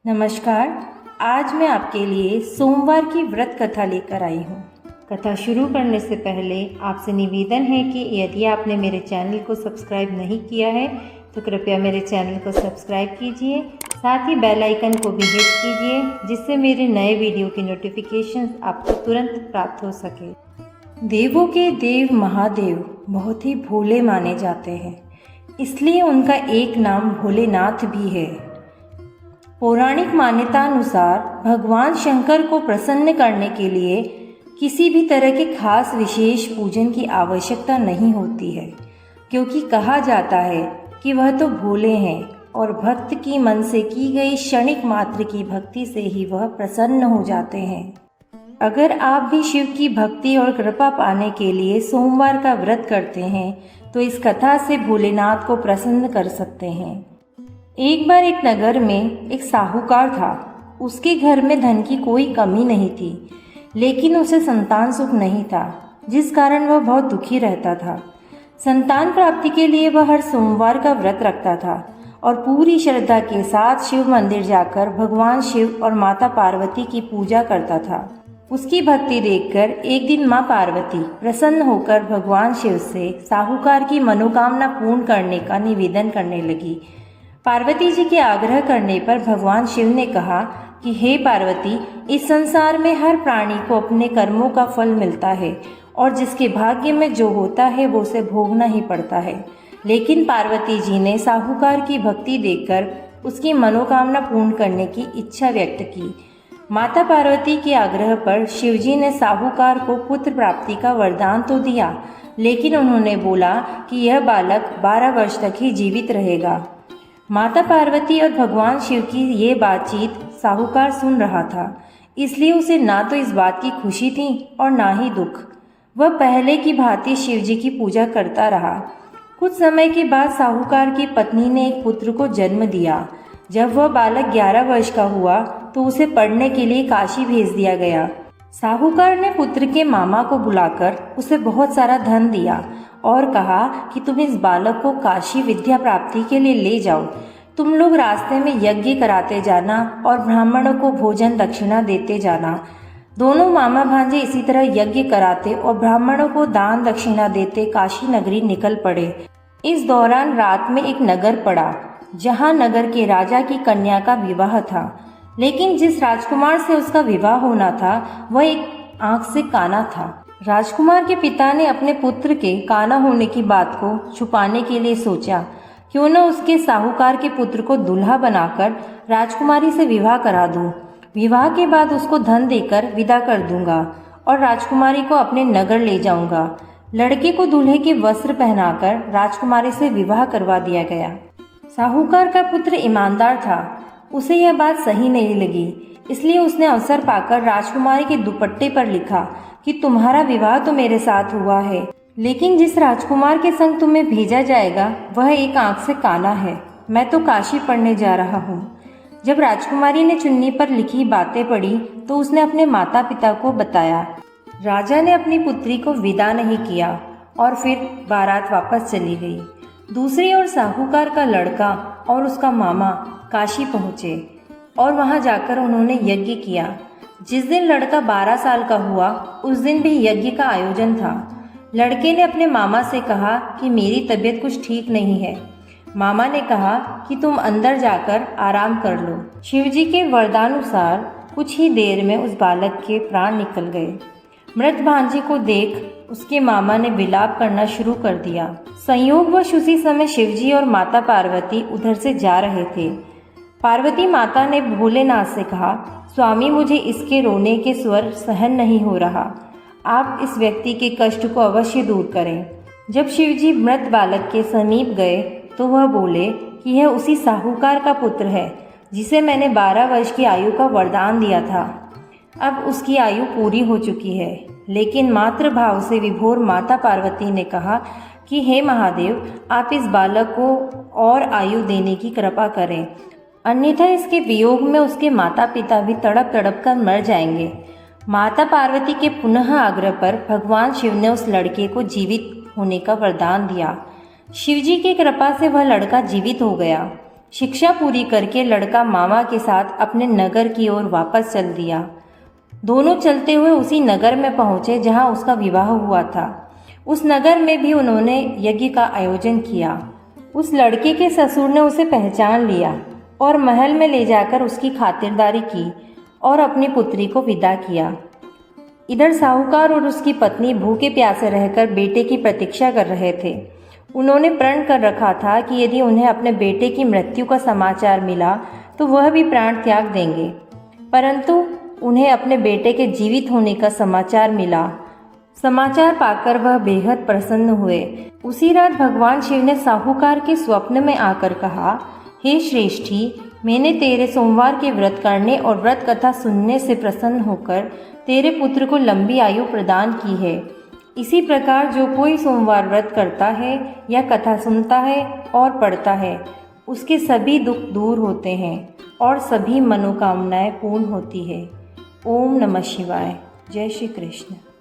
नमस्कार। आज मैं आपके लिए सोमवार की व्रत कथा लेकर आई हूँ। कथा शुरू करने से पहले आपसे निवेदन है कि यदि आपने मेरे चैनल को सब्सक्राइब नहीं किया है तो कृपया मेरे चैनल को सब्सक्राइब कीजिए, साथ ही बेल आइकन को भी हिट कीजिए जिससे मेरे नए वीडियो की नोटिफिकेशन आपको तुरंत प्राप्त हो सके। देवों के देव महादेव बहुत ही भोले माने जाते हैं, इसलिए उनका एक नाम भोलेनाथ भी है। पौराणिक मान्यता अनुसार भगवान शंकर को प्रसन्न करने के लिए किसी भी तरह के खास विशेष पूजन की आवश्यकता नहीं होती है, क्योंकि कहा जाता है कि वह तो भोले हैं और भक्त की मन से की गई क्षणिक मात्र की भक्ति से ही वह प्रसन्न हो जाते हैं। अगर आप भी शिव की भक्ति और कृपा पाने के लिए सोमवार का व्रत करते हैं तो इस कथा से भोलेनाथ को प्रसन्न कर सकते हैं। एक बार एक नगर में एक साहूकार था। उसके घर में धन की कोई कमी नहीं थी, लेकिन उसे संतान सुख नहीं था, जिस कारण वह बहुत दुखी रहता था। संतान प्राप्ति के लिए वह हर सोमवार का व्रत रखता था और पूरी श्रद्धा के साथ शिव मंदिर जाकर भगवान शिव और माता पार्वती की पूजा करता था। उसकी भक्ति देखकर एक दिन माँ पार्वती प्रसन्न होकर भगवान शिव से साहूकार की मनोकामना पूर्ण करने का निवेदन करने लगी। पार्वती जी के आग्रह करने पर भगवान शिव ने कहा कि हे पार्वती, इस संसार में हर प्राणी को अपने कर्मों का फल मिलता है और जिसके भाग्य में जो होता है वो उसे भोगना ही पड़ता है। लेकिन पार्वती जी ने साहूकार की भक्ति देखकर उसकी मनोकामना पूर्ण करने की इच्छा व्यक्त की। माता पार्वती के आग्रह पर शिवजी ने साहूकार को पुत्र प्राप्ति का वरदान तो दिया, लेकिन उन्होंने बोला कि यह बालक 12 वर्ष तक ही जीवित रहेगा। माता पार्वती और भगवान शिव की ये बातचीत साहूकार सुन रहा था, इसलिए उसे ना तो इस बात की खुशी थी और ना ही दुख। वह पहले की भांति शिव जी की पूजा करता रहा। कुछ समय के बाद साहूकार की पत्नी ने एक पुत्र को जन्म दिया। जब वह बालक 11 वर्ष का हुआ तो उसे पढ़ने के लिए काशी भेज दिया गया। साहूकार ने पुत्र के मामा को बुलाकर उसे बहुत सारा धन दिया और कहा कि तुम इस बालक को काशी विद्या प्राप्ति के लिए ले जाओ। तुम लोग रास्ते में यज्ञ कराते जाना और ब्राह्मणों को भोजन दक्षिणा देते जाना। दोनों मामा भांजे इसी तरह यज्ञ कराते और ब्राह्मणों को दान दक्षिणा देते काशी नगरी निकल पड़े। इस दौरान रात में एक नगर पड़ा, जहाँ नगर के राजा की कन्या का विवाह था। लेकिन जिस राजकुमार से उसका विवाह होना था वह एक आंख से काना था। राजकुमार के पिता ने अपने पुत्र के काना होने की बात को छुपाने के लिए सोचा, क्यों न उसके साहूकार के पुत्र को दूल्हा बनाकर राजकुमारी से विवाह करा दूं। विवाह के बाद उसको धन देकर विदा कर दूंगा और राजकुमारी को अपने नगर ले जाऊंगा। लड़के को दूल्हे के वस्त्र पहनाकर राजकुमारी से विवाह करवा दिया गया। साहूकार का पुत्र ईमानदार था, उसे यह बात सही नहीं लगी, इसलिए उसने अवसर पाकर राजकुमारी के दुपट्टे पर लिखा कि तुम्हारा विवाह तो मेरे साथ हुआ है, लेकिन जिस राजकुमार के संग तुम्हें भेजा जाएगा वह एक आंख से काना है। मैं तो काशी पढ़ने जा रहा हूँ। जब राजकुमारी ने चुन्नी पर लिखी बातें पढ़ी तो उसने अपने माता पिता को बताया। राजा ने अपनी पुत्री को विदा नहीं किया और फिर बारात वापस चली गई। दूसरी ओर साहूकार का लड़का और उसका मामा काशी पहुँचे और वहाँ जाकर उन्होंने यज्ञ किया। जिस दिन लड़का 12 साल का हुआ उस दिन भी यज्ञ का आयोजन था। लड़के ने अपने मामा से कहा कि मेरी तबीयत कुछ ठीक नहीं है। मामा ने कहा कि तुम अंदर जाकर आराम कर लो। शिवजी के वरदानुसार कुछ ही देर में उस बालक के प्राण निकल गए। मृत भांजे को देख उसके मामा ने विलाप करना शुरू कर दिया। संयोगवश उसी समय शिवजी और माता पार्वती उधर से जा रहे थे। पार्वती माता ने भोलेनाथ से कहा, स्वामी, मुझे इसके रोने के स्वर सहन नहीं हो रहा। आप इस व्यक्ति के कष्ट को अवश्य दूर करें। जब शिवजी मृत बालक के समीप गए तो वह बोले कि यह उसी साहूकार का पुत्र है जिसे मैंने 12 वर्ष की आयु का वरदान दिया था। अब उसकी आयु पूरी हो चुकी है। लेकिन मातृभाव से विभोर माता पार्वती ने कहा कि हे महादेव, आप इस बालक को और आयु देने की कृपा करें, अन्यथा इसके वियोग में उसके माता पिता भी तड़प तड़प कर मर जाएंगे। माता पार्वती के पुनः आग्रह पर भगवान शिव ने उस लड़के को जीवित होने का वरदान दिया। शिवजी की कृपा से वह लड़का जीवित हो गया। शिक्षा पूरी करके लड़का मामा के साथ अपने नगर की ओर वापस चल दिया। दोनों चलते हुए उसी नगर में पहुंचे जहां उसका विवाह हुआ था। उस नगर में भी उन्होंने यज्ञ का आयोजन किया। उस लड़के के ससुर ने उसे पहचान लिया और महल में ले जाकर उसकी खातिरदारी की और अपनी पुत्री को विदा किया। इधर साहूकार और उसकी पत्नी भूखे प्यासे रहकर बेटे की प्रतीक्षा कर रहे थे। उन्होंने प्रण कर रखा था कि यदि उन्हें अपने बेटे की मृत्यु का समाचार मिला तो वह भी प्राण त्याग देंगे, परंतु उन्हें अपने बेटे के जीवित होने का समाचार मिला। समाचार पाकर वह बेहद प्रसन्न हुए। उसी रात भगवान शिव ने साहूकार के स्वप्न में आकर कहा, हे श्रेष्ठी, मैंने तेरे सोमवार के व्रत करने और व्रत कथा सुनने से प्रसन्न होकर तेरे पुत्र को लंबी आयु प्रदान की है। इसी प्रकार जो कोई सोमवार व्रत करता है या कथा सुनता है और पढ़ता है, उसके सभी दुख दूर होते हैं और सभी मनोकामनाएं पूर्ण होती है। ओम नमः शिवाय। जय श्री कृष्ण।